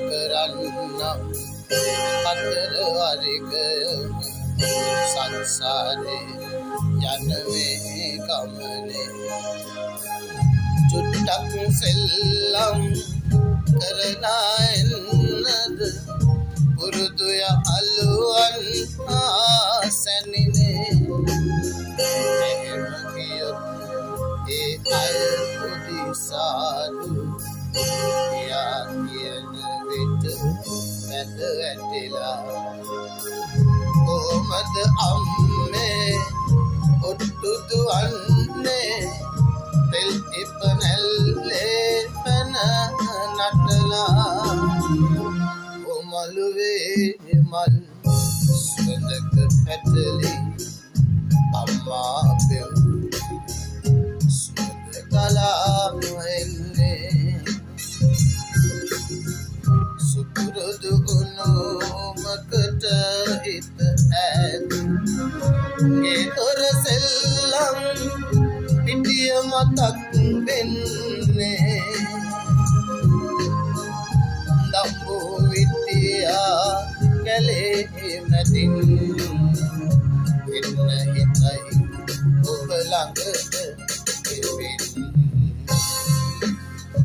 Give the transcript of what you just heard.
කරන්නම් අතර වරික සංසාරේ යන වේ ගමනේ චුට්ටක් සෙල්ලම් කරනා එන්නද පුරුදුය අලුවන් ආසැනිනේ එහෙම ගියොත් ඒ අය පුදිසාදු යා කියන විට මැද ඇටිලා කොහමද අම්මේ ඔට්ටු දුවන්නේ තෙල් ඉපනැල්ලේ පැන නටලා ඔමලුවේ මල් සුවඳක පැටලි අම්මා පෙව් සුවඳ කලා එන්නේ සුපුරුදු උනුමකට හිත ඇත් ගේ තොර සෙල්ලම් පිටිය මතක් වෙන්නේ දම්බු විටියා කැලේ මැදින් එන්න හිතයි ඔබ ළඟට